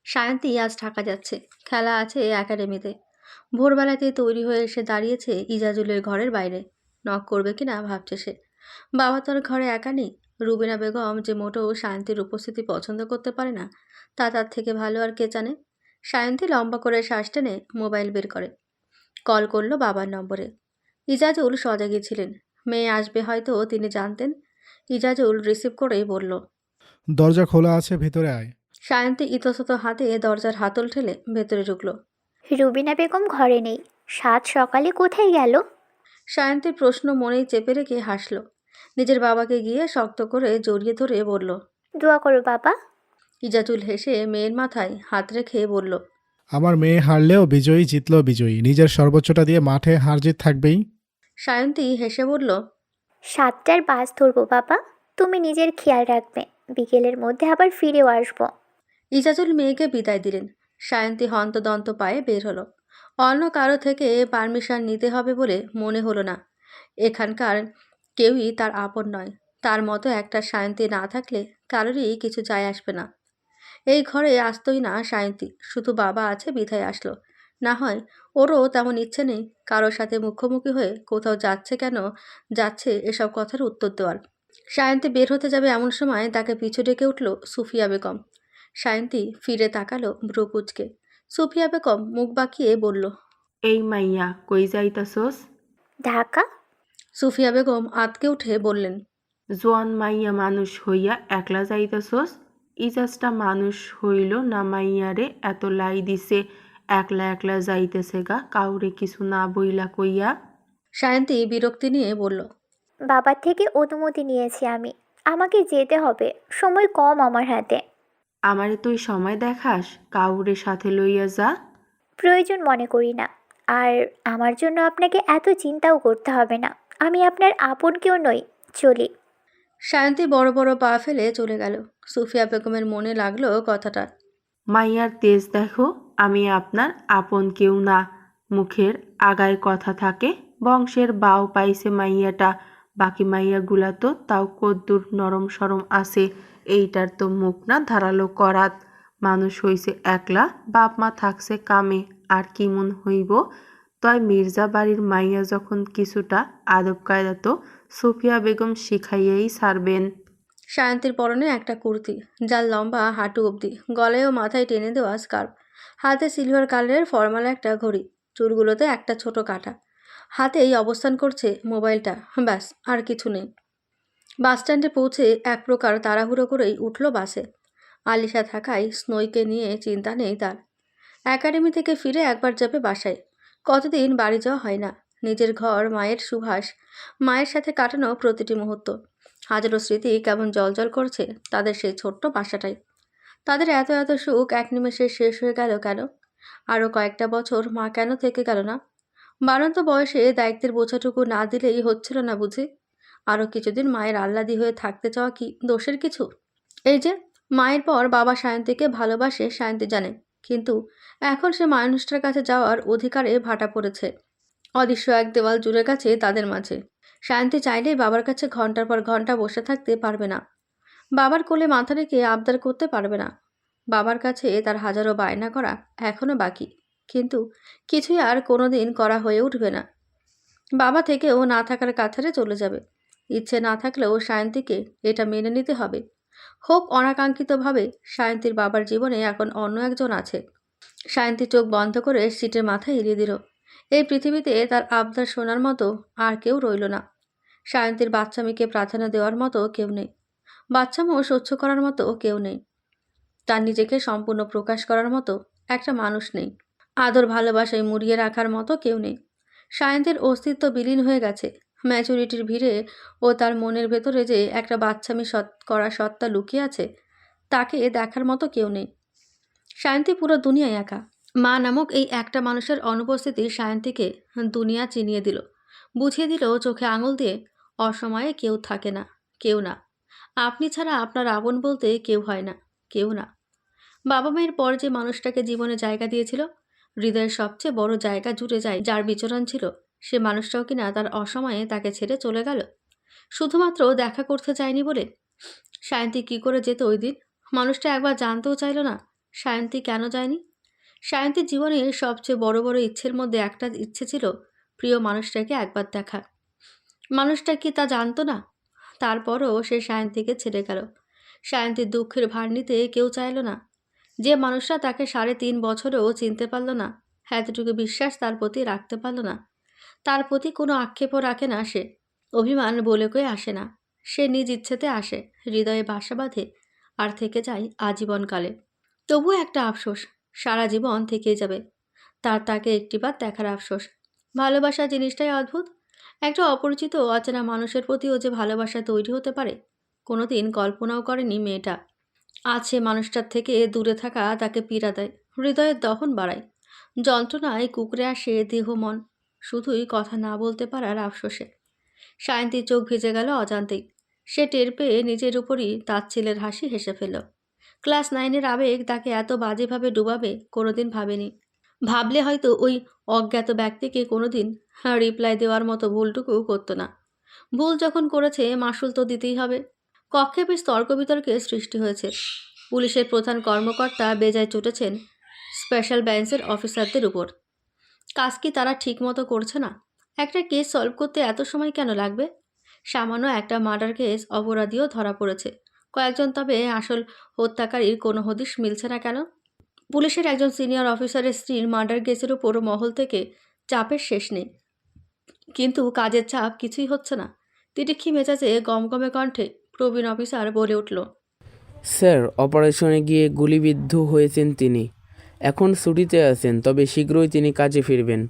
সায়ন্তী আজ ঢাকা যাচ্ছে। খেলা আছে একাডেমিতে। ভোরবেলাতে তৈরি হয়ে এসে দাঁড়িয়েছে ইজাজুলের ঘরের বাইরে। নক করবে কিনা ভাবছে সে। বাবা তো আর ঘরে একা নেই। রুবিনা বেগম যে মোটেও সায়ন্তীর উপস্থিতি পছন্দ করতে পারে না, তা তার থেকে ভালো আর কে জানে। সায়ন্তী লম্বা করে শ্বাস টেনে মোবাইল বের করে। কল করলো বাবার নম্বরে। ইজাজুল সজাগই ছিলেন। মেয়ে আসবে হয়তো তিনি জানতেন। ইজাজুল রিসিভ করেই বলল, দরজা খোলা আছে, ভেতরে আয়। সায়ন্তী ইতস্তত হাতে দরজার হাতল ঠেলে ভেতরে ঢুকলো। রুবিনা বেগম ঘরে নেই। সাত সকালে কোথায় গেল? সায়ন্তীর প্রশ্ন মনেই চেপে রেখে হাসল। নিজের বাবাকে গিয়ে শক্ত করে জড়িয়ে ধরে বলল। দোয়া করো বাবা। ইজাজুল হেসে মেয়ের মাথায় হাত রেখে বলল, আমার মেয়ে হারলেও বিজয়ী, জিতলেও বিজয়ী। নিজের সর্বোচ্চটা দিয়ে মাঠে হার জিত থাকবেই। সায়ন্তী হেসে বলল, 7টার বাস ধরবো বাবা। তুমি নিজের খেয়াল রাখবে। বিকেলের মধ্যে আবার ফিরেও আসবো। ইজাজুল মেয়েকে বিদায় দিলেন। সায়ন্তী হন্তদন্ত পায়ে বের হলো। অন্য কারো থেকে পারমিশন নিতে হবে বলে মনে হলো না। এখানকার কেউই তার আপন নয়। তার মতো একটা সায়ন্তী না থাকলে কারোরই কিছু যায় আসবে না। এই ঘরে আসতোই না সায়ন্তী, শুধু বাবা আছে বিধায় আসলো। না হয় ওরও তেমন ইচ্ছে নেই কারোর সাথে মুখোমুখি হয়ে কোথাও যাচ্ছে কেন যাচ্ছে এসব কথার উত্তর দেওয়ার। সায়ন্তী বের হতে যাবে এমন সময় তাকে পিছু ডেকে উঠল সুফিয়া বেগম। সায়ন্তী ফিরে তাকালো ভ্রু কুঁচকে। সুফিয়া বেগম মুখ বাঁকিয়ে বলল, এই মাইয়া কই যাইতাছস? ঢাকা। সুফিয়া বেগম আতকে উঠে বললেন, জোয়ান মাইয়া মানুষ হইয়া একলা যাইতাছস? ইজাজটা মানুষ হইল না মাইয়ারে এত লাই দিছে একলা একলা যাইতেছে গা কাউরে কিছু না বইলা কইয়া? সায়ন্তী বিরক্তি নিয়ে বলল, বাবার থেকে অনুমতি নিয়েছি আমি। আমাকে যেতে হবে, সময় কম আমার হাতে। আমারে তুই সময় দেখাস? কাউরে সাথে লইয়া যা। প্রয়োজন মনে করি না। আর আমার জন্য আপনাকে এত চিন্তাও করতে হবে না। আমি আপনার আপন কেউ নই। চলি। সায়ন্তী বড় বড় পা ফেলে চলে গেল। সুফিয়া বেগমের মনে লাগলো কথাটা। মাইয়ার তেজ দেখো, আমি আপনার আপন কেউ না। মুখের আগায় কথা থাকে, বংশের বাও পাইছে মাইয়াটা। বাকি মাইয়াগুলা তো তাও কদ্দুর নরম সরম আছে। এইটার তো মুখ না ধারালো করাত। মানুষ হইছে একলা, বাপ মা থাকছে কামে, আর কি মন হইব? তয় মির্জা বাড়ির মাইয়া যখন কিছুটা আদব কায়দা তো সুফিয়া বেগম শিখাইয়াই ছাড়বেন। সায়ন্তীর পরনে একটা কুর্তি, যার লম্বা হাঁটু অবধি, গলায় ও মাথায় টেনে দেওয়া স্কার্ফ, হাতে সিলভার কালারের ফর্মাল একটা ঘড়ি, চুলগুলোতে একটা ছোট কাঁটা। হাতেই অবস্থান করছে মোবাইলটা, ব্যাস আর কিছু নেই। বাস স্ট্যান্ডে পৌঁছে এক প্রকার তাড়াহুড়ো করেই উঠল বাসে। আলিশা থাকায় স্নোইকে নিয়ে চিন্তা নেই তার। একাডেমি থেকে ফিরে একবার যাবে বাসায়। কতদিন বাড়ি যাওয়া হয় না। নিজের ঘর, মায়ের সুভাষ, মায়ের সাথে কাটানো প্রতিটি মুহূর্ত, হাজারো স্মৃতি কেমন জলজল করছে তাদের সেই ছোট্ট বাসাটাই। তাদের এত এত সুখ এক নিমেষে শেষ হয়ে গেল কেন? আরও কয়েকটা বছর মা কেন থেকে গেল না? বাড়ন্ত বয়সে দায়িত্বের বোঝাটুকু না দিলেই হচ্ছিল না বুঝি? আরও কিছুদিন মায়ের আহ্লাদি হয়ে থাকতে চাওয়া কি দোষের কিছু? এই যে মায়ের পর বাবা সায়ন্তীকে ভালোবাসে সায়ন্তী জানে, কিন্তু এখন সে মানুষটার কাছে যাওয়ার অধিকারে ভাটা পড়েছে। অদৃশ্য এক দেওয়াল জুড়ে গেছে তাদের মাঝে। সায়ন্তী চাইলেই বাবার কাছে ঘন্টার পর ঘন্টা বসে থাকতে পারবে না। বাবার কোলে মাথা রেখে আবদার করতে পারবে না। বাবার কাছে তার হাজারো বায়না করা এখনও বাকি, কিন্তু কিছুই আর কোনোদিন করা হয়ে উঠবে না। বাবা থেকেও না থাকার কাছারে চলে যাবে। ইচ্ছে না থাকলেও সায়ন্তীকে এটা মেনে নিতে হবে। হোক অনাকাঙ্ক্ষিতভাবে, সায়ন্তীর বাবার জীবনে এখন অন্য একজন আছে। সায়ন্তী চোখ বন্ধ করে সিটের মাথায় এড়িয়ে দিল। এই পৃথিবীতে তার আবদার শোনার মতো আর কেউ রইল না। সায়ন্তীর বাচ্চামিকে প্রাধান্য দেওয়ার মতো কেউ নেই। বাচ্চামো সহ্য করার মতো কেউ নেই। তার নিজেকে সম্পূর্ণ প্রকাশ করার মতো একটা মানুষ নেই। আদর ভালোবাসায় মুড়িয়ে রাখার মতো কেউ নেই। সায়ন্তীর অস্তিত্ব বিলীন হয়ে গেছে। ম্যাচুরিটির ভিড়ে ও তার মনের ভেতরে যে একটা বাচ্চামি করা সত্তা লুকিয়ে আছে, তাকে দেখার মতো কেউ নেই। সায়ন্তী পুরো দুনিয়ায় একা। মা নামক এই একটা মানুষের অনুপস্থিতি সায়ন্তীকে দুনিয়া চিনিয়ে দিল, বুঝিয়ে দিল চোখে আঙুল দিয়ে, অসময়ে কেউ থাকে না, কেউ না। আপনি ছাড়া আপনার আপন বলতে কেউ হয় না, কেউ না। বাবা মায়ের পর যে মানুষটাকে জীবনে জায়গা দিয়েছিল, হৃদয়ের সবচেয়ে বড় জায়গা জুড়ে যায় যার বিচরণ ছিল, সে মানুষটাও কিনা তার অসময়ে তাকে ছেড়ে চলে গেল। শুধুমাত্র দেখা করতে চায়নি বলে? সায়ন্তী কি করে যেত ওই দিন? মানুষটা একবার জানতেও চাইল না সায়ন্তী কেন যায়নি। সায়ন্তীর জীবনের সবচেয়ে বড় বড় ইচ্ছের মধ্যে একটা ইচ্ছে ছিল প্রিয় মানুষটাকে একবার দেখা। মানুষটা কি তা জানতো না? তারপরও সে সায়ন্তীকে ছেড়ে গেল। সায়ন্তীর দুঃখের ভার নিতে কেউ চাইল না। যে মানুষটা তাকে 3.5 বছরেও চিনতে পারল না, এতটুকু বিশ্বাস তার প্রতি রাখতে পারল না, তার প্রতি কোনো আক্ষেপও রাখে না সে। অভিমান বলে কয়ে আসে না, সে নিজ ইচ্ছেতে আসে, হৃদয়ে বাসা বাঁধে আর থেকে যায় আজীবনকালে। তবুও একটা আফসোস সারা জীবন থেকেই যাবে, তাকে একটিবার দেখার আফসোস। ভালোবাসা জিনিসটাই অদ্ভুত। একটা অপরিচিত অচেনা মানুষের প্রতিও যে ভালোবাসা তৈরি হতে পারে কোনোদিন কল্পনাও করেনি মেয়েটা। আজ সে মানুষটার থেকে দূরে থাকা তাকে পীড়া দেয়, হৃদয়ের দহন বাড়ায়, যন্ত্রণায় কুকড়ে আসে দেহ মন, শুধুই কথা না বলতে পারার আফসোসে। সায়ন্তীর চোখ ভিজে গেল অজান্তেই। সে টের পেয়ে নিজের উপরই তাচ্ছিলের হাসি হেসে ফেলল। ক্লাস 9-এর আবেগ তাকে এত বাজেভাবে ডুবাবে কোনোদিন ভাবেনি। ভাবলে হয়তো ওই অজ্ঞাত ব্যক্তিকে কোনোদিন রিপ্লাই দেওয়ার মতো ভুলটুকু করতো না। ভুল যখন করেছে মাসুল তো দিতেই হবে। কক্ষে বেশ তর্ক বিতর্কের সৃষ্টি হয়েছে। পুলিশের প্রধান কর্মকর্তা বেজায় চটেছেন স্পেশাল ব্রাঞ্চের অফিসারদের উপর। কাজ কি তারা ঠিক মতো করছে না? একটা কেস সলভ করতে এত সময় কেন লাগবে? সামান্য একটা মার্ডার কেস, অপরাধীও ধরা পড়েছে কয়েকজন, তবে আসল হত্যাকারীর কোনো হদিশ মিলছে না কেন? পুলিশের একজন সিনিয়র অফিসারের স্ত্রীর মার্ডার কেসের উপর মহল থেকে চাপের শেষ নেই, কিন্তু কাজের চাপ কিছুই হচ্ছে না। তিতিক্ষী মেজাজে গমগমে কণ্ঠে প্রবীণ অফিসার বলে উঠল, স্যার, অপারেশনে গিয়ে গুলিবিদ্ধ হয়েছেন তিনি। এখন ছুটিতে আছেন, তবে শীঘ্রই তিনি কাজে ফিরবেন।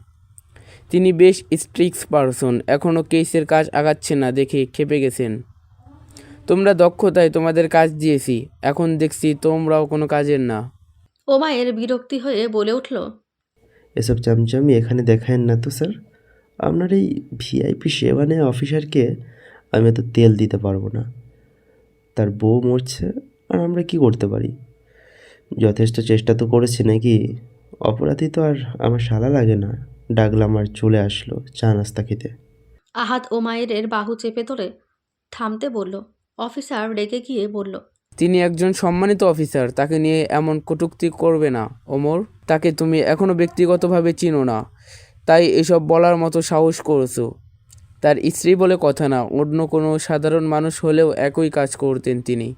তিনি বেশ স্ট্রিক্ট পারসন, এখনও কেসের কাজ আগাচ্ছে না দেখে ক্ষেপে গেছেন। তোমরা দক্ষতায় তোমাদের কাজ দিয়েছি, এখন দেখছি তোমরাও কোনো কাজের না। ওমায়ের বিরক্তি হয়ে বলে উঠল, এসব চামচামি এখানে দেখায়েন না তো স্যার। আপনার এই ভিআইপি সেবা নেওয়া অফিসারকে আমি এত তেল দিতে পারবো না। তার বউ মরছে আর আমরা কি করতে পারি? যথেষ্ট চেষ্টা তো করেছি নাকি? অপরাধী তো আর আমার শালা লাগে না, ডাকলাম আর চলে আসলো চা নাস্তা খেতে। আহাত ওমায়ের বাহু চেপে ধরে থামতে বলল। অফিসার রেগে গিয়ে বলল, তিনি একজন সম্মানিত অফিসার, তাকে নিয়ে এমন কটূক্তি করবে না ওমর। তাকে তুমি এখনও ব্যক্তিগতভাবে চিনো না, তাই এসব বলার মতো সাহস করেছো। তার স্ত্রী বলে কথা না, অন্য কোনো সাধারণ মানুষ হলেও একই কাজ করতেন তিনি।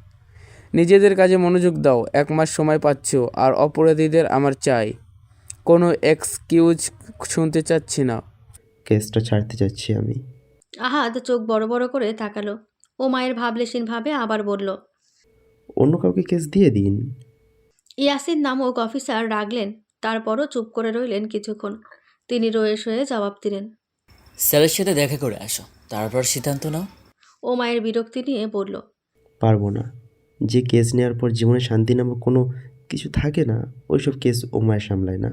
নিজেদের কাজে মনোযোগ দাও, 1 মাস সময় পাচ্ছ, আর অপরাধীদের আমার চাই। কোনো এক্সকিউজ শুনতে চাচ্ছি না। কেসটা ছাড়তে চাচ্ছি আমি। আহাদ চোখ বড় বড় করে তাকালো। ওমায়ের ভাবলেশীন ভাবে আবার বলল, অন্য কাউকে কেস দিয়ে দিন। ইয়াসিন নামক অফিসার রাগলেন, তারপরও চুপ করে রইলেন কিছুক্ষণ। তিনি রয়ে শয়ে জবাব দিলেন, স্যারের সাথে দেখা করে আসো, তারপর সিদ্ধান্ত নাও। ওমায়ের বিরক্তি নিয়ে বলল, পারবো না। যে কেস নেওয়ার পর জীবনে শান্তি নামক কোনো কিছু থাকে না, ওইসব কেস ওমায় সামলায় না।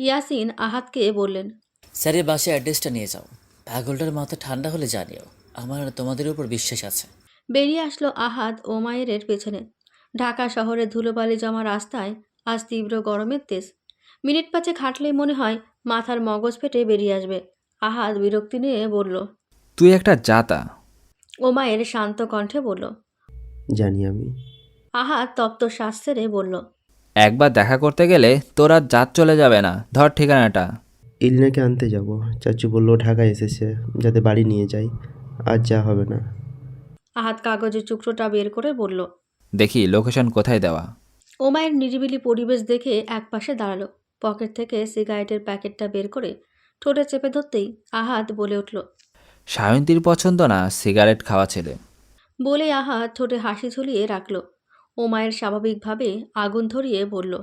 ইয়াসিন আহাদকে বললেন, স্যারের বাসায় অ্যাড্রেসটা নিয়ে যাও। পাগলটার মাথা ঠান্ডা হলে জানিও, আমার তোমাদের উপর বিশ্বাস আছে। বেরিয়ে আসলো আহাদ ওমায়ের পেছনে। ঢাকা শহরে ধুলোবালি জমা রাস্তায় আজ তীব্র গরমের তেজ। মিনিট 5 হাঁটলেই মনে হয় মাথার মগজ ফেটে বেরিয়ে আসবে। আহাদ বিরক্তি নিয়ে বলল। তুই একটা জাতা। ওমায়ের শান্ত কণ্ঠে বলল। জানি আমি। আহাদ তপ্ত শ্বাস ছেড়ে বলল, একবার দেখা করতে গেলে তোর আর জাত চলে যাবে না। ধর ঠিকানাটা। ইলিনাকে আনতে যাব। চাচু বললো ঢাকায় এসেছে, যাতে বাড়ি নিয়ে যাই। আজ যা হবে না। আহাদ কাগজের টুকরোটা বের করে বলল। দেখি লোকেশন কোথায় দেওয়া। ওমায়ের নিরিবিলি পরিবেশ দেখে একপাশে দাঁড়ালো। পকেট থেকে সিগারেটের প্যাকেটটা বের করে ঠোঁটে চেপে ধরতেই আহাদ বলে উঠল। সায়ন্তীর পছন্দ না সিগারেট খাওয়া ছেলে। বলে আহাদ ঠোঁটে হাসি ঝুলিয়ে রাখল। ওমায়ের স্বাভাবিকভাবে আগুন ধরিয়ে বলল,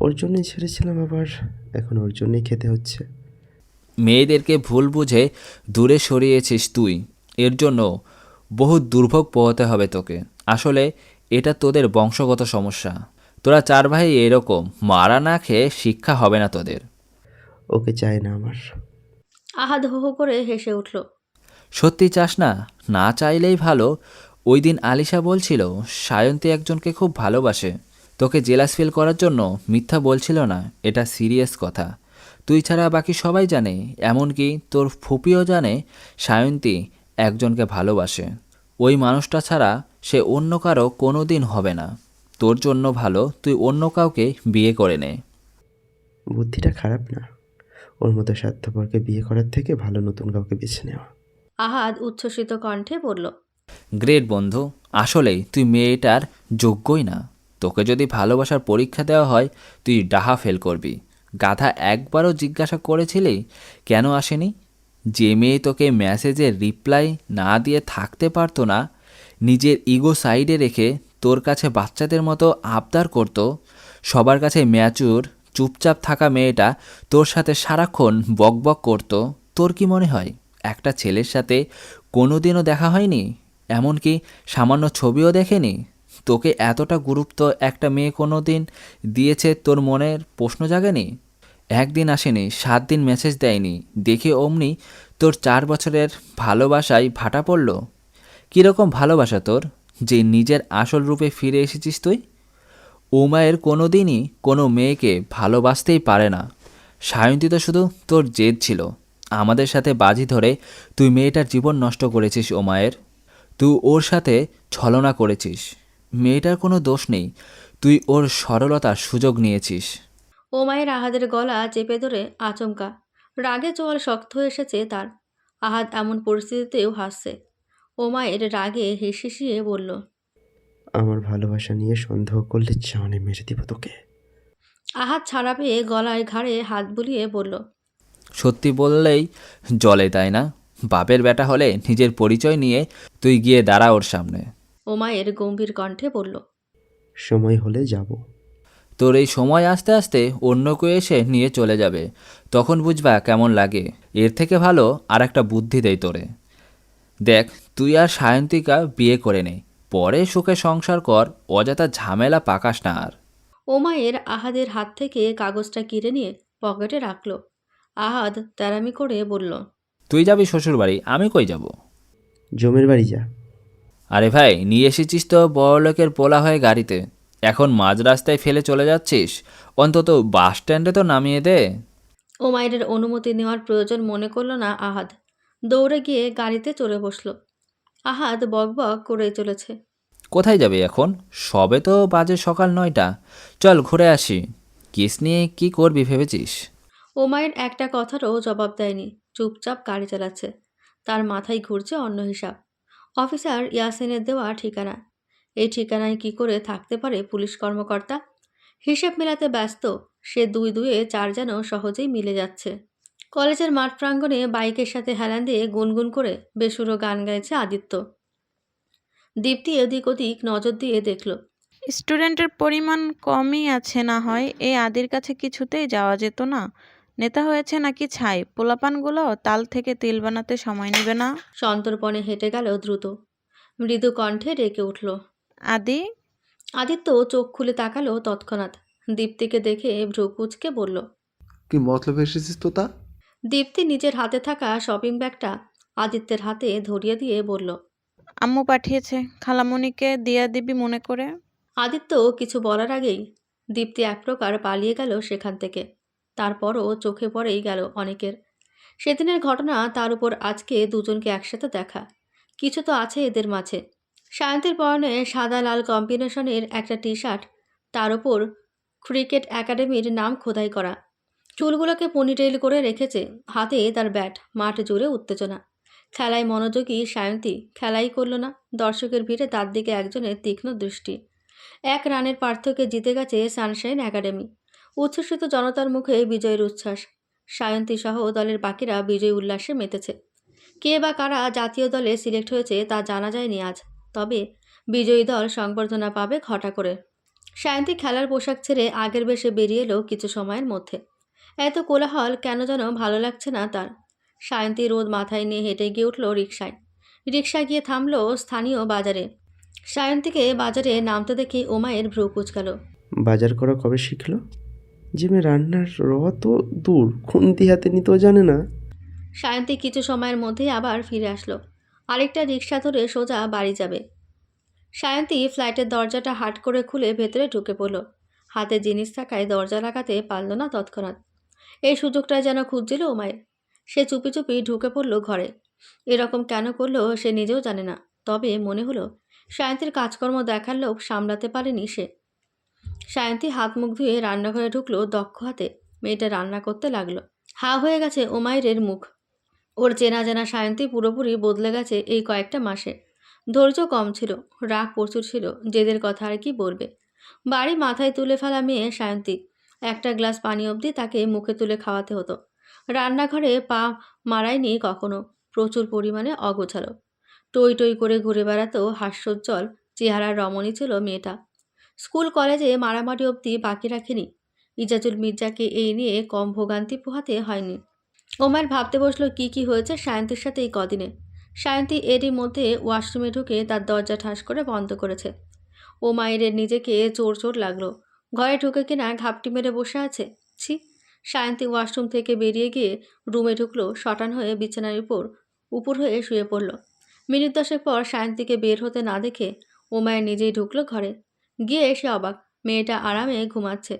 ওর জন্যই ছেড়েছিলাম, আবার এখন ওর জন্যই খেতে হচ্ছে। মেয়েদেরকে ভুল বুঝে দূরে সরিয়েছিস তুই, এর জন্য বহু দুর্ভোগ পোহাতে হবে তোকে। আসলে এটা তোদের বংশগত সমস্যা। তোরা 4 ভাই এরকম, মারা না খেয়ে শিক্ষা হবে না তোদের। ওকে চাই না আমার। আহাদ হো হো করে হেসে উঠল। সত্যি চাস না? না চাইলেই ভালো। ওই দিন আলিশা বলছিল সায়ন্তী একজনকে খুব ভালোবাসে। তোকে জেলাস ফিল করার জন্য মিথ্যা বলছিল না, এটা সিরিয়াস কথা। তুই ছাড়া বাকি সবাই জানে, এমনকি তোর ফুপিও জানে সায়ন্তী একজনকে ভালোবাসে, ওই মানুষটা ছাড়া সে অন্য কারো কোনো দিন হবে না। তোর জন্য ভালো তুই অন্য কাউকে বিয়ে করে নে। বুদ্ধিটা খারাপ না। ওর মতো স্বার্থপরকে বিয়ে করার থেকে ভালো নতুন কাউকে বেছে নেওয়া। আহাদ উচ্ছ্বসিত কণ্ঠে বলল। গ্রেট বন্ধু, আসলেই তুই মেয়েটার যোগ্যই না। তোকে যদি ভালোবাসার পরীক্ষা দেওয়া হয় তুই ডাহা ফেল করবি। গাধা, একবারও জিজ্ঞাসা করেছিলি কেন আসেনি? যে মেয়ে তোকে মেসেজের রিপ্লাই না দিয়ে থাকতে পারতো না, নিজের ইগো সাইডে রেখে তোর কাছে বাচ্চাদের মতো আবদার করতো, সবার কাছে ম্যাচুর চুপচাপ থাকা মেয়েটা তোর সাথে সারাক্ষণ বকবক করতো, তোর কি মনে হয় একটা ছেলের সাথে কোনো দিনও দেখা হয়নি? এমনকি সামান্য ছবিও দেখেনি? তোকে এতটা গুরুত্ব একটা মেয়ে কোনো দিন দিয়েছে তোর মনের প্রশ্ন জাগেনি? একদিন আসেনি, 7 দিন মেসেজ দেয়নি, দেখে অমনি তোর 4 বছরের ভালোবাসায় ভাটা পড়ল। কীরকম ভালোবাসা তোর, যে নিজের আসল রূপে ফিরে এসেছিস তুই? উমায়ের কোনো দিনই কোনো মেয়েকে ভালোবাসতেই পারে না। সায়ন্তী তো শুধু তোর জেদ ছিল। আমাদের সাথে বাজি ধরে তুই মেয়েটার জীবন নষ্ট করেছিস ওমায়ের। তুই ওর সাথে ছলনা করেছিস। মেয়েটার কোনো দোষ নেই, তুই ওর সরলতার সুযোগ নিয়েছিস। ওমায়ের আহাদের গলা চেপে ধরে আচমকা রাগে চোয়াল শক্ত হয়ে এসেছে তার। আহাদ এমন পরিস্থিতিতেও হাসছে। ওমায়ের রাগে হিসিয়ে বলল। আমার ভালোবাসা নিয়ে সন্দেহ করলে জানে মেরে দিব তোকে। আহাদ ছাড়া পেয়ে গলায় ঘাড়ে হাত বুলিয়ে বলল। সত্যি বললেই জলে, তাই না? বাপের বেটা হলে নিজের পরিচয় নিয়ে তুই গিয়ে দাঁড়া ওর সামনে। ওমায়ের গম্ভীর কণ্ঠে বলল। সময় হলে যাব। তোর এই সময় আস্তে আস্তে অন্য কেউ এসে নিয়ে চলে যাবে, তখন বুঝবা কেমন লাগে। এর থেকে ভালো আর একটা বুদ্ধি দেই তোরে। দেখ, তুই আর সায়ন্তিকা বিয়ে করে নে, পরে সুখে সংসার কর, অযথা ঝামেলা পাকাস না আর। ওমায়ের আহাদের হাত থেকে কাগজটা কিনে নিয়ে পকেটে রাখল। আহাদ তেরামি করে বলল। তুই যাবি শ্বশুরবাড়ি, আমি কই যাব? জমের বাড়ি যা। আরে ভাই, নিয়ে এসেছিস তো বড়লোকের পোলা হয়ে গাড়িতে, এখন মাঝ রাস্তায় ফেলে চলে যাচ্ছিস? অন্তত বাস স্ট্যান্ডে তো নামিয়ে দে। ওমায়ের অনুমতি নেওয়ার প্রয়োজন মনে করল না আহাদ। দৌড়ে গিয়ে গাড়িতে চড়ে বসল। আহাদ বকবক করে চলেছে। কোথায় যাবে এখন? সবে তো বাজে সকাল 9টা। চল ঘুরে আসি। কেস নিয়ে কি করবি ভেবেছিস? ওমায়ের একটা কথারও জবাব দেয়নি, চুপচাপ গাড়ি চালাচ্ছে। তার মাথায় ঘুরছে অন্য হিসাব। অফিসার ইয়াসিনের দেওয়া ঠিকানা। এই ঠিকানায় কি করে থাকতে পারে পুলিশ কর্মকর্তা? হিসেব মেলাতে ব্যস্ত সে, 2 2-এ 4 যেন সহজেই মিলে যাচ্ছে। কলেজের মাঠ প্রাঙ্গণে বাইকের সাথে হেলান দিয়ে গুনগুন করে বেসুরো গান গাইছে আদিত্য। দীপ্তি এদিক ওদিক নজর দিয়ে দেখল। স্টুডেন্টের পরিমাণ কমই আছে, না হয় এই আদির কাছে কিছুতেই যাওয়া যেত না। নেতা হয়েছে নাকি ছাই, পোলাপানগুলো তাল থেকে তিল বানাতে সময় নেবে না। সন্তর্পণে হেঁটে গেল দ্রুত। মৃদু কণ্ঠে ডেকে উঠল। আদি, আদিত্য চোখ খুলে তাকালো তৎক্ষণাৎ। দীপ্তিকে দেখে ভ্রু কুঁচকে বলল। কি মতলব এসেছিস তো তা? দীপ্তি নিজের হাতে থাকা শপিং ব্যাগটা আদিত্যের হাতে ধরিয়ে দিয়ে বলল। আম্মু পাঠিয়েছে, খালামণিকে দিয়া দিবি মনে করে। আদিত্য কিছু বলার আগেই দীপ্তি এক প্রকার পালিয়ে গেল সেখান থেকে। তারপরও চোখে পড়েই গেল অনেকের। সেদিনের ঘটনা, তার উপর আজকে দুজনকে একসাথে দেখা। কিছু তো আছে এদের মাঝে। সায়ন্তীর পরনে সাদা লাল কম্বিনেশনের একটা টি শার্ট, তার উপর ক্রিকেট একাডেমির নাম খোদাই করা। চুলগুলোকে পনিটেইল করে রেখেছে, হাতে তার ব্যাট, মাঠ জুড়ে উত্তেজনা। খেলায় মনোযোগী সায়ন্তী খেলাই করল না। দর্শকের ভিড়ে তার দিকে একজনের তীক্ষ্ণ দৃষ্টি। 1 রানের পার্থক্যে জিতে গেছে সানশাইন একাডেমি। উচ্ছ্বসিত জনতার মুখে বিজয়ের উচ্ছ্বাস। সায়ন্তী সহ দলের বাকিরা বিজয়ী উল্লাসে মেতেছে। কে বা কারা জাতীয় দলে সিলেক্ট হয়েছে তা জানা যায়নি আজ। তবে বিজয়ী দল সংবর্ধনা পাবে ঘটা করে। সায়ন্তী খেলার পোশাক ছেড়ে আগের বেশে বেরিয়ে এলো কিছু সময়ের মধ্যে। এত কোলাহল কেন যেন ভালো লাগছে না তার। সায়ন্তী রোদ মাথায় নিয়ে হেঁটে গিয়ে উঠল রিকশায়। রিকশায় গিয়ে থামলো স্থানীয় বাজারে। সায়ন্তীকে বাজারে নামতে দেখে ওমায়ের ভ্রু কুঁচকাল। বাজার করা কবে শিখলো? জিমে রান্নার তো দূর, খুন্তি হাতে নিতেও জানে না। সায়ন্তী কিছু সময়ের মধ্যেই আবার ফিরে আসলো। আরেকটা রিকশা ধরে সোজা বাড়ি যাবে। সায়ন্তী ফ্ল্যাটের দরজাটা হাট করে খুলে ভেতরে ঢুকে পড়ল। হাতে জিনিস থাকায় দরজা লাগাতে পারল না তৎক্ষণাৎ। এই সুযোগটা যেন খুঁজছিল ওমায়ের। সে চুপি চুপি ঢুকে পড়ল ঘরে। এরকম কেন করলো সে নিজেও জানে না। তবে মনে হলো সায়ন্তীর কাজকর্ম দেখার লোভ সামলাতে পারেনি সে। সায়ন্তী হাত মুখ ধুয়ে রান্নাঘরে ঢুকলো দক্ষ হাতে। মেয়েটা রান্না করতে লাগলো। হা হয়ে গেছে ওমাইরের মুখ। ওর চেনা জানা সায়ন্তী পুরোপুরি বদলে গেছে এই কয়েকটা মাসে। ধৈর্য কম ছিল, রাগ প্রচুর ছিল, জেদের কথা আর কি বলবে। বাড়ি মাথায় তুলে ফেলা মেয়ে সায়ন্তী। একটা গ্লাস পানি অবধি তাকে মুখে তুলে খাওয়াতে হতো। রান্নাঘরে পা মারায়নি কখনো। প্রচুর পরিমাণে অগোছালো। টই টই করে ঘুরে বেড়াতো হাস্যোজ্জ্বল চেহারার রমণী ছিল মেয়েটা। স্কুল কলেজে মারামারি অবধি বাকি রাখেনি। ইজাজুল মির্জাকে এই নিয়ে কম ভোগান্তি পোহাতে হয়নি। ওমায়ের ভাবতে বসলো কি হয়েছে সায়ন্তীর সাথে এই কদিনে। সায়ন্তী এরই মধ্যে ওয়াশরুমে ঢুকে তার দরজা ঠাস করে বন্ধ করেছে। ওমায়ের নিজেকে চোর চোর লাগলো। ঘরে ঢুকে কিনা ঘাপটি মেরে বসে আছে। ছি! সায়ন্তী ওয়াশরুম থেকে বেরিয়ে গিয়ে রুমে ঢুকলো, শটান হয়ে বিছানার উপর হয়ে শুয়ে পড়ল। মিনিট 10 পর সায়ন্তীকে বের হতে না দেখে ওমায়ের নিজেই ঢুকলো ঘরে। গিয়ে এসে অবাক, মেয়েটা আরামে ঘুমাচ্ছে।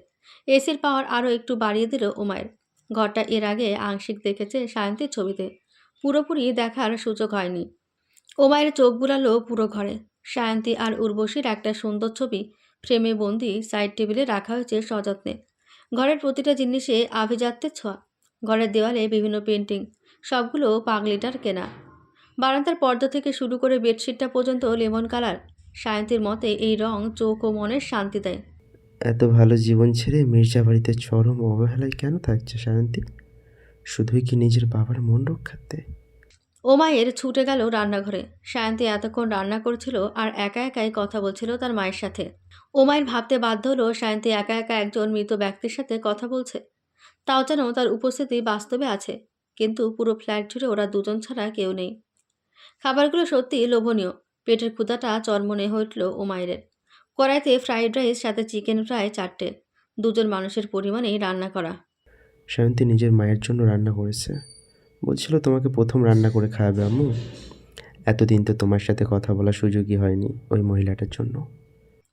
এসির পাওয়ার আরও একটু বাড়িয়ে দিল ওমায়ের। ঘরটা এর আগে আংশিক দেখেছে সায়ন্তীর ছবিতে, পুরোপুরি দেখার সুযোগ হয়নি। ওমায়ের চোখ বুলালো পুরো ঘরে। সায়ন্তী আর উর্বশীর একটা সুন্দর ছবি ফ্রেমে বন্দি সাইড টেবিলে রাখা হয়েছে সযত্নে। ঘরের প্রতিটা জিনিসে আভিজাত্যের ছোঁয়া। ঘরের দেওয়ালে বিভিন্ন পেন্টিং, সবগুলো পাগলিটার কেনা। বারান্দার পর্দা থেকে শুরু করে বেডশিটটা পর্যন্ত লেমন কালার। সায়ন্তীর মতে এই রং চোখ ও মনের শান্তি দেয়। এত ভালো জীবন ছেড়ে মির্জা বাড়িতে চরম অবহেলায় কেন থাকছে সায়ন্তী? শুধুই কি নিজের বাবার মন রক্ষার্থে? ওমায়ের ছুটে গেল রান্নাঘরে। সায়ন্তী এতক্ষণ রান্না করছিল আর একা একাই কথা বলছিল তার মায়ের সাথে। ওমায়ের ভাবতে বাধ্য হলো সায়ন্তী একা একা একজন মৃত ব্যক্তির সাথে কথা বলছে। তাও যেন তার উপস্থিতি বাস্তবে আছে, কিন্তু পুরো ফ্ল্যাট জুড়ে ওরা দুজন ছাড়া কেউ নেই। খাবারগুলো সত্যি লোভনীয়। পেটের ক্ষুধাটা চরমনে হয়ে উঠল ওমায়ের। কড়াইতে ফ্রাইড রাইস সাথে চিকেন ফ্রাই 4টে, দুজন মানুষের পরিমাণেই রান্না করা। সায়ন্তী নিজের মায়ের জন্য রান্না করেছে। বলছিল তোমাকে প্রথম রান্না করে খাওয়াবে আম্মু। এতদিন তো তোমার সাথে কথা বলার সুযোগই হয়নি ওই মহিলাটার জন্য।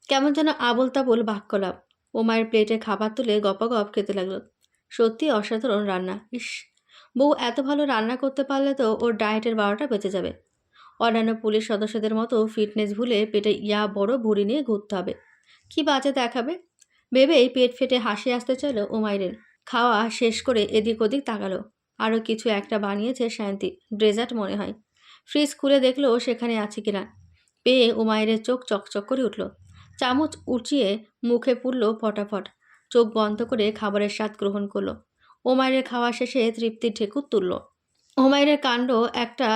কেমন যেন আবোল তাবোল বাক্যলাপ। ওমায়ের প্লেটে খাবার তুলে গপাগপ খেতে লাগলো। সত্যি অসাধারণ রান্না। ইস, বউ এত ভালো রান্না করতে পারলে তো ওর ডায়েটের 12টা বেঁচে যাবে। অন্যান্য পুলিশ সদস্যদের মতো ফিটনেস ভুলে পেটে বড় ভুঁড়ি নিয়ে ঘুরতে হবে। কি বাজে দেখাবে ভেবেই পেট ফেটে হাসি আসতে চাইল ওমাইরের। খাওয়া শেষ করে এদিক ওদিক তাকালো। আরও কিছু একটা বানিয়েছে সায়ন্তী, ডেজার্ট মনে হয়। ফ্রিজ খুলে দেখলো সেখানে আছে কিনা। পেয়ে ওমাইরের চোখ চকচক করে উঠল। চামচ উঁচিয়ে মুখে পুরল ফটাফট। চোখ বন্ধ করে খাবারের স্বাদ গ্রহণ করলো। ওমাইরের খাওয়া শেষে তৃপ্তির ঢেকুর তুলল। ওমাইরের কাণ্ড একটা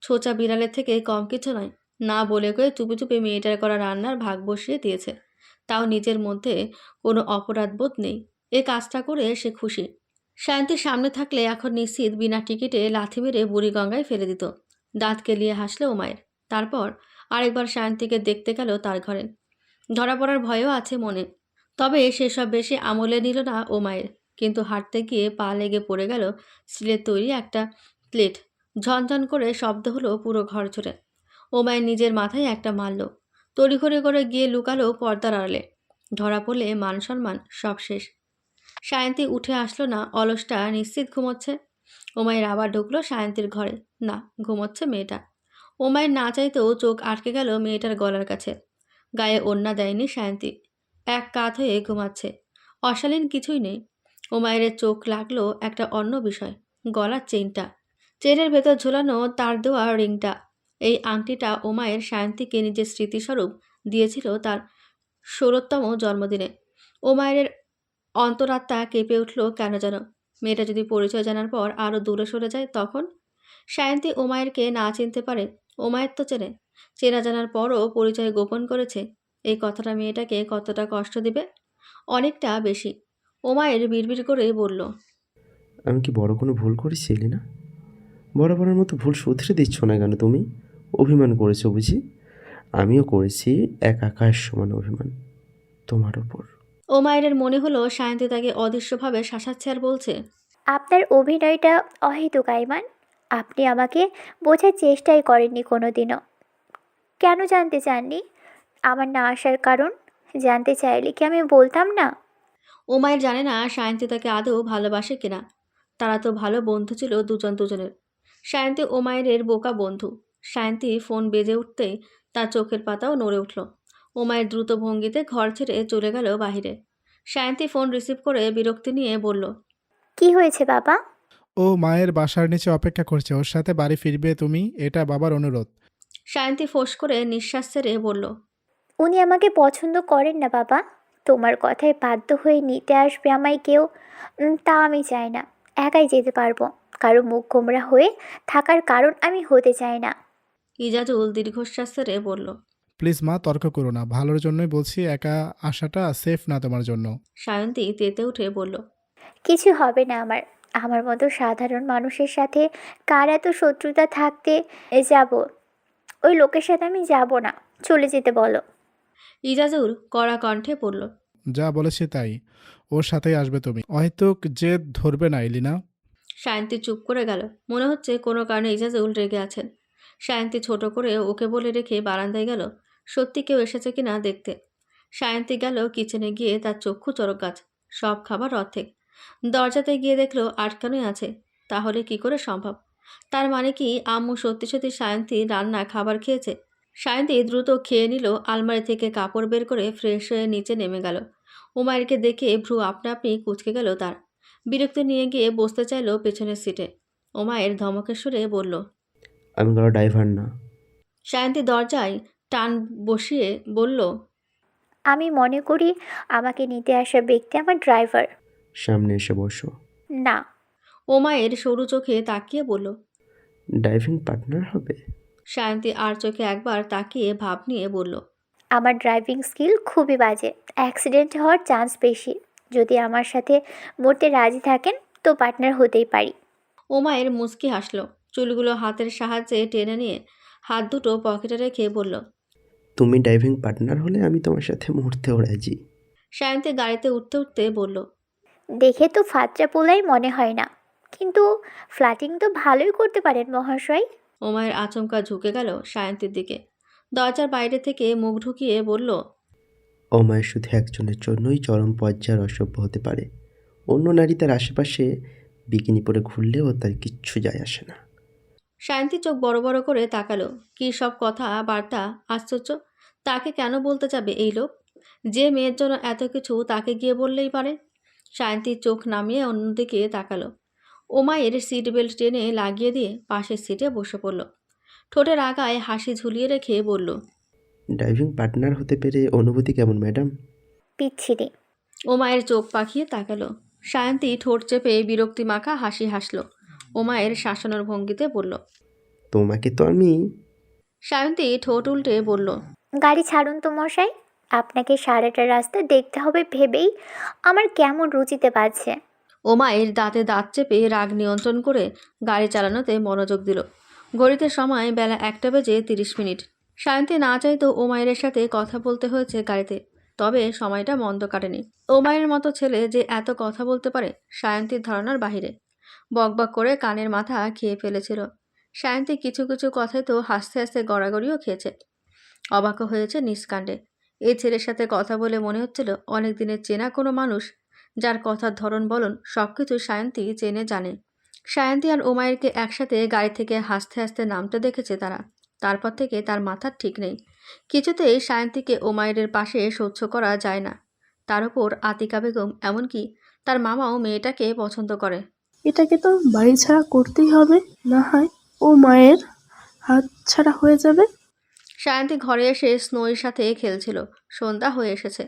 ছোচা বিড়ালের থেকে কম কিছু নয়। না বলে কয়ে চুপি চুপি মেয়েটার করা রান্নার ভাগ বসিয়ে দিয়েছে। তাও নিজের মধ্যে কোনো অপরাধবোধ নেই। এ কাজটা করে সে খুশি। সায়ন্তীর সামনে থাকলে এখন নিশ্চিত বিনা টিকিটে লাথি মেরে বুড়িগঙ্গায় ফেলে দিত। দাঁত কেলিয়ে হাসলো ওমায়ের। তারপর আরেকবার সায়ন্তীকে দেখতে গেল তার ঘরে। ধরা পড়ার ভয়ও আছে মনে। তবে সেসব বেশি আমলে নিল না ওমায়ের। কিন্তু হাঁটতে গিয়ে পা লেগে পড়ে গেল স্টিলের তৈরি একটা প্লেট। ঝনঝন করে শব্দ হলো পুরো ঘর জুড়ে। ওমায়ের নিজের মাথায় একটা মারল। তড়িঘড়ি করে গিয়ে লুকালো পর্দার আড়ালে। ধরা পড়লে মান সম্মান সব শেষ। সায়ন্তী উঠে আসলো না, অলসটা নিশ্চিত ঘুমোচ্ছে। ওমায়ের আবার ঢুকলো সায়ন্তীর ঘরে। না, ঘুমোচ্ছে মেয়েটা। ওমায়ের না চাইতেও চোখ আটকে গেল মেয়েটার গলার কাছে। গায়ে ওড়না দেয়নি সায়ন্তী, এক কাঁধ হয়ে ঘুমাচ্ছে। অশালীন কিছুই নেই। ওমায়ের চোখ লাগলো একটা অন্য বিষয়, গলার চেইনটা। চেনের ভেতর ঝুলানো তার দেওয়া রিংটা। এই আংটিটা ওমায়ের সায়ন্তীকে নিজের স্মৃতিস্বরূপ দিয়েছিল তার 16তম জন্মদিনে। ওমায়ের অন্তরাত্মা কেঁপে উঠল কেন যেন। মেয়েটা যদি পরিচয় জানার পর আরও দূরে সরে যায় তখন? সায়ন্তী ওমায়েরকে না চিনতে পারে, ওমায়ের তো চেনে। চেনা জানার পরও পরিচয় গোপন করেছে। এই কথাটা মেয়েটাকে কতটা কষ্ট দিবে? অনেকটা বেশি। ওমায়ের বিড়বিড় করে বলল, আমি কি বড় কোনো ভুল করেছি এলিনা? বরাবরের মতো ভুল শুধরে দিচ্ছ না কেন তুমি? অভিমান করেছো বুঝি? আমিও করেছি এক আকাশ সমান অভিমান তোমার ওপর। ওমায়ের মনে হলো সায়ন্তী তাকে অদৃশ্যভাবে শাসাচ্ছে আর বলছে, আপনার অভিনয়টা অহেতুক আইমান। আপনি আমাকে বোঝার চেষ্টাই করেননি কোনো দিনও। কেন জানতে চাননি আমার না আসার কারণ? জানতে চাইলে কি আমি বলতাম না? ওমায়ের জানে না সায়ন্তী তাকে আদৌ ভালোবাসে কিনা। তারা তো ভালো বন্ধু ছিল দুজন দুজনের। সায়ন্তী ওমায়ের বোকা বন্ধু। সায়ন্তী ফোন বেজে উঠতেই তার চোখের পাতাও নড়ে উঠল। ওমায়ের দ্রুত ভঙ্গিতে ঘর ছেড়ে চলে গেল বাহিরে। সায়ন্তী ফোন রিসিভ করে বিরক্তি নিয়ে বলল, কি হয়েছে বাবা? ও মায়ের বাসার নিচে অপেক্ষা করছে, ওর সাথে বাড়ি ফিরবে তুমি, এটা বাবার অনুরোধ। সায়ন্তী ফোঁস করে নিঃশ্বাস ছেড়ে বলল, উনি আমাকে পছন্দ করেন না বাবা। তোমার কথায় বাধ্য হয়ে নিতে আসবে আমায় কেউ, তা আমি চাই না। একাই যেতে পারবো। কারো মুখ গোমরা হয়ে থাকার কারণ আমি হতে চাই না। ইজাজুল দীর্ঘশ্বাস ছেড়ে বলল। প্লিজ মা, তর্ক করো না, ভালোর জন্যই বলছি, একা আসাটা সেফ না তোমার জন্য। সায়ন্তী তেতে উঠে বলল, কিছু হবে না আমার। আমার মতো সাধারণ মানুষের সাথে কার এত শত্রুতা থাকতে যাব? ওই লোকের সাথে আমি যাব না। চলে যেতে বলো। ইজাজুল কড়া কণ্ঠে পড়ল। যা বলেছি তাই, ওর সাথেই আসবে তুমি। অহেতুক জেদ ধরবে না এলিনা। সায়ন্তী চুপ করে গেল। মনে হচ্ছে কোনো কারণে ইজাজুল রেগে আছেন। সায়ন্তী ছোট করে ওকে বলে রেখে বারান্দায় গেল সত্যি কেউ এসেছে কিনা দেখতে। সায়ন্তী গেল কিচেনে, গিয়ে তার চক্ষু চড়ক গাছ। সব খাবার অর্ধেক। দরজাতে গিয়ে দেখলো আটকানোই আছে। তাহলে কি করে সম্ভব? তার মানে কি আম্মু সত্যি সত্যি সায়ন্তী রান্না খাবার খেয়েছে? সায়ন্তী দ্রুত খেয়ে নিল। আলমারি থেকে কাপড় বের করে ফ্রেশ হয়ে নিচে নেমে গেল। উমাইরকে দেখে ভ্রু আপনা আপনি কুঁচকে গেল তার। বিরক্তি নিয়ে গিয়ে বসতে চাইল পেছনের সিটে। ওমায়ের ধমকের সুরে বলল, আমি কোনো ড্রাইভার না। সায়ন্তী দরজায় টান বসিয়ে বলল, আমি মনে করি আমাকে নিতে আসা ব্যক্তি আমার ড্রাইভার। সামনে এসে বসো। না। ওমায়ের সরু চোখে তাকিয়ে বলল। ড্রাইভিং পার্টনার হবে? সায়ন্তী আর চোখে একবার তাকিয়ে ভাব নিয়ে বলল, আমার ড্রাইভিং স্কিল খুবই বাজে। অ্যাক্সিডেন্ট হওয়ার চান্স বেশি। যদি আমার সাথে মরতে রাজি থাকেন তো পার্টনার হতেই পারি। ওমায়ের মুচকি হাসল। চুলগুলো হাতের সাহায্যে টেনে নিয়ে হাত দুটো পকেটে রেখে বলল, তুমি ড্রাইভিং পার্টনার হলে আমি তোমার সাথে মরতেও রাজি। সায়ন্তী গাড়িতে উঠতে উঠতে বলল, দেখে তো ফাত্রা পোলাই মনে হয় না, কিন্তু ফ্ল্যাটিং তো ভালোই করতে পারেন মহাশয়। ওমায়ের আচমকা ঝুঁকে গেল সায়ন্তীর দিকে। দরজার বাইরে থেকে মুখ ঢুকিয়ে বলল, অমায় শুধু একজনের জন্যই চরম পর্যায়ের অসভ্য হতে পারে। অন্য নারী তার আশেপাশে বিকিনি পরে ঘুরলেও তার কিচ্ছু যায় আসে না। সায়ন্তী চোখ বড় বড় করে তাকালো। কী সব কথা বার্তা! আশ্চর্য! তাকে কেন বলতে যাবে এই লোক? যে মেয়ের জন্য এত কিছু তাকে গিয়ে বললেই পারে। সায়ন্তী চোখ নামিয়ে অন্যদিকে তাকালো। ওমায়ের সিট বেল্ট টেনে লাগিয়ে দিয়ে পাশের সিটে বসে পড়ল। ঠোঁটের আগায় হাসি ঝুলিয়ে রেখে বলল, ড্রাইভিং পার্টনার হতে পেরে অনুভূতি কেমন ম্যাডাম? পিচ্ছিরি। ওমায়ের চোখ পাকিয়ে তাকালো। সায়ন্তী ঠোঁট চেপে বিরক্তি মাখা হাসি হাসল। ওমায়ের শাসনের ভঙ্গিতে বলল, তোমাকে তো আমি। সায়ন্তী ঠোঁট উল্টে বলল, গাড়ি ছাড়ুন তো মশাই। আপনাকে সারাটা রাস্তা দেখতে হবে ভেবেই আমার কেমন রুচিতে পাচ্ছে। ওমায়ের দাঁতে দাঁত চেপে রাগ নিয়ন্ত্রণ করে গাড়ি চালানোতে মনোযোগ দিল। ঘড়িতে সময় বেলা 1:30। সায়ন্তী না চাইতেও ওমায়ের সাথে কথা বলতে হয়েছে গাড়িতে। তবে সময়টা মন্দ কাটেনি। ওমায়ের মতো ছেলে যে এত কথা বলতে পারে সায়ন্তীর ধারণার বাহিরে। বকবক করে কানের মাথা খেয়ে ফেলেছিল। সায়ন্তী কিছু কিছু কথায় তো হাসতে হাসতে গড়াগড়িও খেয়েছে। অবাকও হয়েছে নিষ্কাণ্ডে। এই ছেলের সাথে কথা বলে মনে হচ্ছিল অনেক দিনের চেনা কোনো মানুষ, যার কথার ধরন বলন সব কিছু সায়ন্তী চেনে জানে। সায়ন্তী আর ওমায়েরকে একসাথে গাড়ি থেকে হাসতে হাসতে নামতে দেখেছে তারা। তারপর থেকে তার মাথার ঠিক নেই। কিছুতেই সায়ন্তীকে ওমায়ের পাশে সহ্য করা যায় না। তার উপর আতিকা বেগম, এমনকি তার মামাও মেয়েটাকে পছন্দ করে। এটাকে তো বাড়ি ছাড়া করতেই হবে, না হয় ও মায়ের হাত ছাড়া হয়ে যাবে। সায়ন্তী ঘরে এসে স্নোয়ের সাথে খেলছিল। সন্ধ্যা হয়ে এসেছে।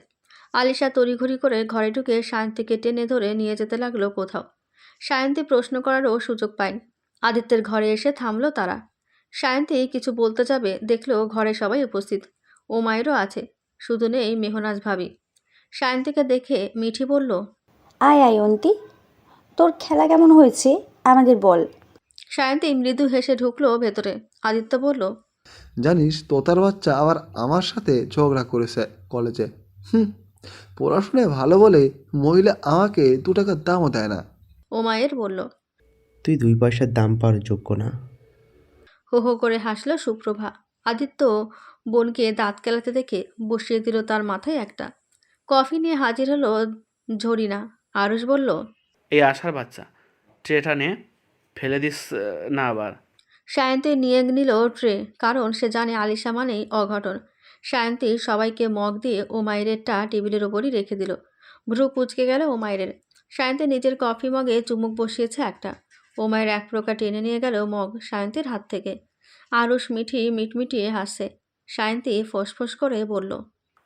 আলিশা তড়িঘড়ি করে ঘরে ঢুকে সায়ন্তীকে টেনে ধরে নিয়ে যেতে লাগলো কোথাও। সায়ন্তী প্রশ্ন করারও সুযোগ পায়নি। আদিত্যের ঘরে এসে থামলো তারা। সায়ন্তী কিছু বলতে যাবে, দেখলো ঘরে সবাই উপস্থিত। ও মায়েরও আছে, শুধু নেই মেহনাজ ভাবি। সায়ন্তীকে দেখে মিঠি বলল, আয় আয় অন্তি, তোর খেলা কেমন হয়েছে আমাদের বল। সায়ন্তী মৃদু হেসে ঢুকলো ভেতরে। আদিত্য বলল, জানিস তোতার বাচ্চা আবার আমার সাথে ঝগড়া করেছে কলেজে। পড়াশোনায় ভালো বলে মহিলা আমাকে 2 টাকার দামও দেয় না। ও মায়ের বলল। তুই 2 পয়সার দাম পাওয়ার যোগ্য না। হো হো করে হাসলো সুপ্রভা। আদিত্য বোনকে দাঁত কেলাতে দেখে বসিয়ে দিল তার মাথায় একটা। কফি নিয়ে হাজির হলো ঝরিনা। আরুষ বলল, এই আশার বাচ্চা, ট্রেটা নে। ফেলে দিস না আবার। সায়ন্তী নিয়ে নিল ট্রে, কারণ সে জানে আলিশা মানেই অঘটন। সায়ন্তী সবাইকে মগ দিয়ে ওমাইরেরটা টেবিলের ওপরই রেখে দিল। ভ্রু কুঁচকে গেল ওমাইরের। সায়ন্তী নিজের কফি মগে চুমুক বসিয়েছে একটা। ওমাইর এক প্রকার টেনে নিয়ে গেল মগ সায়ন্তীর হাত থেকে। আরুষ মিটমিটিয়ে হাসছে। সায়ন্তী ফোঁস করে বলল,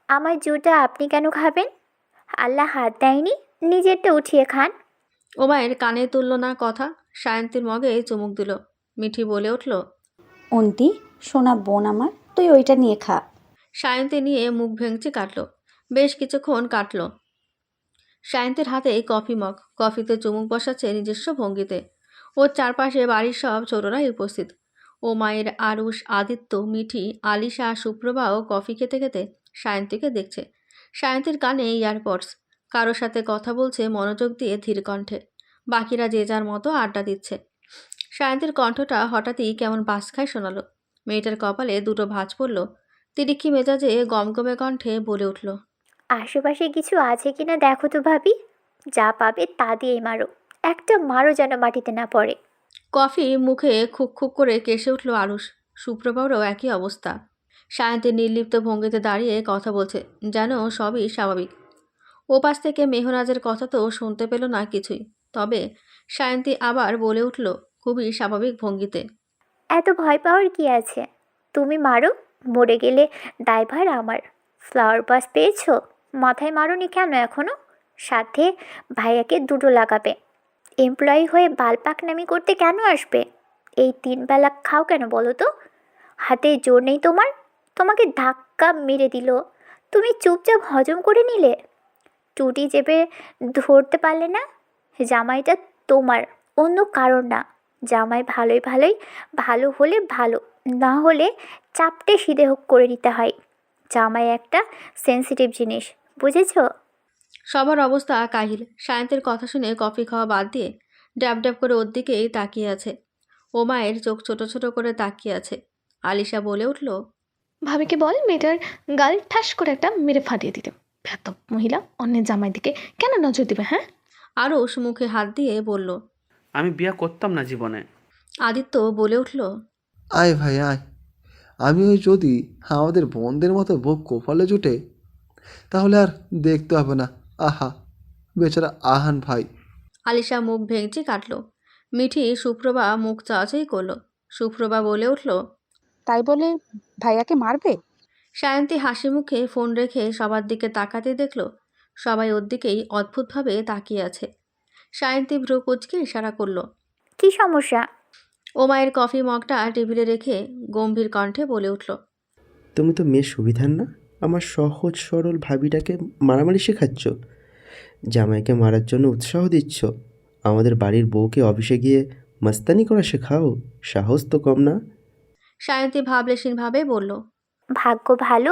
আমার জুটা আপনি কেন খাবেন? আল্লাহ হাত দেয়নি, নিজেরটা উঠিয়ে খান। ওমাইর কানে তুলল না কথা। সায়ন্তীর মগে চুমুক দিল। মিঠি বলে উঠল, অন্তি, সোনা বোন আমার, তুই ওইটা নিয়ে খা। সায়ন্তী নিয়ে মুখ ভেঙচি কাটল। বেশ কিছুক্ষণ কাটল। সায়ন্তীর হাতে কফি মগ, কফিতে চুমুক বসাচ্ছে নিজস্ব ভঙ্গিতে। ওর চারপাশে বাড়ির সব ছোটরাই উপস্থিত। ও মায়ের আরুষ, আদিত্য, মিঠি, আলিশা, সুপ্রভাও কফি খেতে খেতে সায়ন্তীকে দেখছে। সায়ন্তীর কানে ইয়ারপডস। কারোর সাথে কথা বলছে মনোযোগ দিয়ে ধীর কণ্ঠে। বাকিরা যে যার মতো আড্ডা দিচ্ছে। সায়ন্তীর কণ্ঠটা হঠাৎই কেমন বাস খায় শোনালো। মেয়েটার কপালে দুটো ভাঁজ পড়ল। তিরিক্ষি মেজাজে গমগমে কণ্ঠে বলে উঠল, আশেপাশে কিছু আছে কিনা দেখো তো ভাবি, যা পাবে তা দিয়েই মারো, একটা মারো যেন মাটিতে না পড়ে। কফি মুখে খুক করে কেসে উঠল আরুষ। সুপ্রভারও একই অবস্থা। সায়ন্তী নির্লিপ্ত ভঙ্গিতে দাঁড়িয়ে কথা বলছে, যেন সবই স্বাভাবিক। ওপাশ থেকে মেহরাজের কথা তো শুনতে পেল না কিছুই। তবে সায়ন্তী আবার বলে উঠল খুবই স্বাভাবিক ভঙ্গিতে, এত ভয় পাওয়ার কি আছে? তুমি মারো, মরে গেলে দায়ভার আমার। ফ্লাওয়ার বাস পেয়েছো, মাথায় মারোনি কেন এখনো? সাথে ভাইয়াকে দুটো লাগাবে। এমপ্লয়ি হয়ে বালপাকনামি করতে কেন আসবে? এই 3 বেলা খাও কেন বলো তো? হাতে জোর নেই তোমার? তোমাকে ধাক্কা মেরে দিল, তুমি চুপচাপ হজম করে নিলে। টুটি চেপে ধরতে পারলে না? জামাইটা তোমার, অন্য কারণ না। জামাই ভালোই ভালো হলে ভালো, না হলে চাপটে সিধে হোক করে নিতে হয়। জামাই একটা সেন্সিটিভ জিনিস, বুঝেছো? সবার অবস্থা কাহিল। সায়ন্তীর কথা শুনে কফি খাওয়া বাদ দিয়ে ড্যাব করে ওর দিকেই তাকিয়ে আছে। ও মায়ের চোখ ছোট করে তাকিয়ে আছে। আলিশা বলে উঠল, ভাবিকে বল মেয়েটার গাল ঠাস করে একটা মেরে ফাটিয়ে দিতে। ভ্যাতব মহিলা, অন্যের জামাই দিকে কেন নজর দিবে? হ্যাঁ, আরুষ মুখে হাত দিয়ে বলল। আমি বিয়া করতাম না জীবনে। আদিত্য বলে উঠল, আয় ভাই আয়, আমি ওই যদি আমাদের বোনদের মতো বউ কপালে জুটে তাহলে আর দেখতে হবে না। আহা, বেচারা আহান ভাই। আলিশা মুখ ভেঙচি কাটল। মিঠি সুপ্রভা মুখ চাওয়াচাই করল। সুপ্রভা বলে উঠল, তাই বলে ভাইয়াকে মারবে? সায়ন্তী হাসি মুখে ফোন রেখে সবার দিকে তাকাতে দেখল সবাই ওর দিকেই অদ্ভুতভাবে তাকিয়ে আছে। সায়ন্তী ভ্রু কুঁচকে ইশারা করল। কি সমস্যা? ও মায়ের কফি মগটা টেবিলে রেখে গম্ভীর কণ্ঠে বলে উঠল, তুমি তো মেয়ে সুবিধার না, আমার সহজ সরল ভাবিটাকে মারামারি শেখাচ্ছ, জামাইকে মারার জন্য উৎসাহ দিচ্ছ, আমাদের বাড়ির বউকে অফিসে গিয়ে মাস্তানি করা শেখাও, সাহস তো কম না। সায়ন্তী ভাবলেশীনভাবে বলল, ভাগ্য ভালো,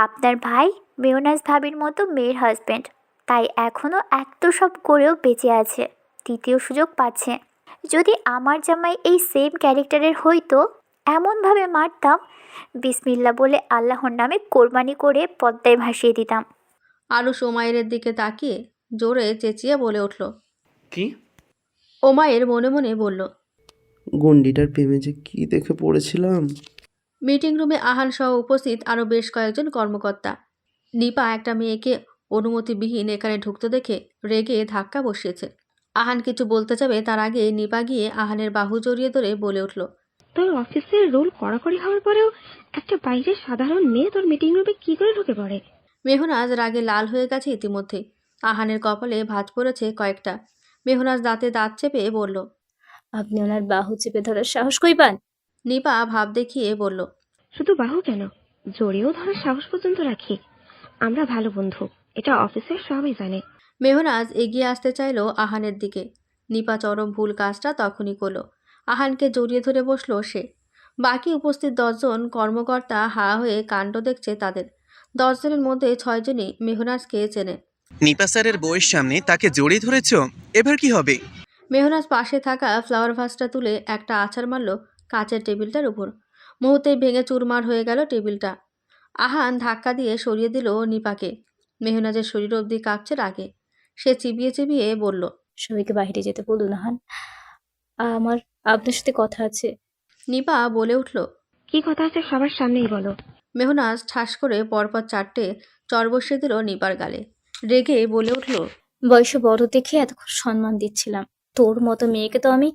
আপনার ভাই মেয়নাজ ভাবির মতো মেয়ের হাজব্যান্ড, তাই এখনও এত সব করেও বেঁচে আছে, দ্বিতীয় সুযোগ পাচ্ছে। যদি আমার জামাই এই সেম ক্যারেক্টারের হইতো, এমনভাবে মারতাম, বিসমিল্লা বলে আল্লাহর নামে কোরবানি করে পদ্মায় ভাসিয়ে দিতাম। আরুষ ওমায়ের দিকে তাকিয়ে জোরে চেঁচিয়ে বলে উঠল। কি? ওমায়ের মনে বলল, গন্ডিটার প্রেমে যে কী দেখে পড়েছিলাম। মিটিং রুমে আহান সহ উপস্থিত আরও বেশ কয়েকজন কর্মকর্তা। নিপা একটা মেয়েকে অনুমতিবিহীন এখানে ঢুকতে দেখে রেগে ধাক্কা বসিয়েছে। আহান কিছু বলতে যাবে তার আগে নিপা গিয়ে আহানের বাহু জড়িয়ে ধরে বলে উঠল, তোর অফিসের রুল কড়াকড়ি হওয়ার পরেও একটা বাইরের সাধারণ মেয়ে তোর মিটিং রুমে কি করে ঢুকে পড়ে? মেহনাজ রাগে লাল হয়ে গেছে ইতিমধ্যে। আহানের কপালে ভাঁজ পড়েছে কয়েকটা। মেহনাজ দাঁতে দাঁত চেপে বলল, আপনি ওনার বাহু চেপে ধরার সাহস কই পান? নিপা ভাব দেখিয়ে বলল, শুধু বাহু কেন, জড়িয়েও ধরার সাহস পর্যন্ত রাখি। আমরা ভালো বন্ধু, এটা অফিসের সবাই জানে। মেহনাজ এগিয়ে আসতে চাইল আহানের দিকে। নিপা চরম ভুল কাজটা তখনই করল। আহানকে জড়িয়ে ধরে বসল সে। বাকি উপস্থিত 10 জন কর্মকর্তা হা হয়ে কাণ্ড দেখছে তাদের। 10 জনের মধ্যে 6 জনই মেহনাজকে চেনে। নিপা স্যারের বউয়ের সামনে তাকে জড়িয়ে ধরেছ, এবার কি হবে? মেহনাজ পাশে থাকা ফ্লাওয়ার ভাসটা তুলে একটা আছাড় মারল কাচের টেবিলটার উপর। মুহূর্তেই ভেঙে চুরমার হয়ে গেল টেবিলটা। আহান ধাক্কা দিয়ে সরিয়ে দিল নিপাকে। মেহনাজের শরীর অবধি কাঁপছে রাগে। সে চিবিয়ে বলল, সবাইকে বাইরে যেতে বলুন আহান, আমার আপনার সাথে কথা আছে। নিপা বলে উঠল। কি কথা আছে সবার সামনেই বলো। মেহনাজ ঠাস করে পরপর 4টে চর বসিয়ে দিল নিপার গালে। রেগে বলে উঠল। বয়সে বড় দেখে এতক্ষণ সম্মান দিচ্ছিলাম, তোর মতো মেয়েকে তো আমি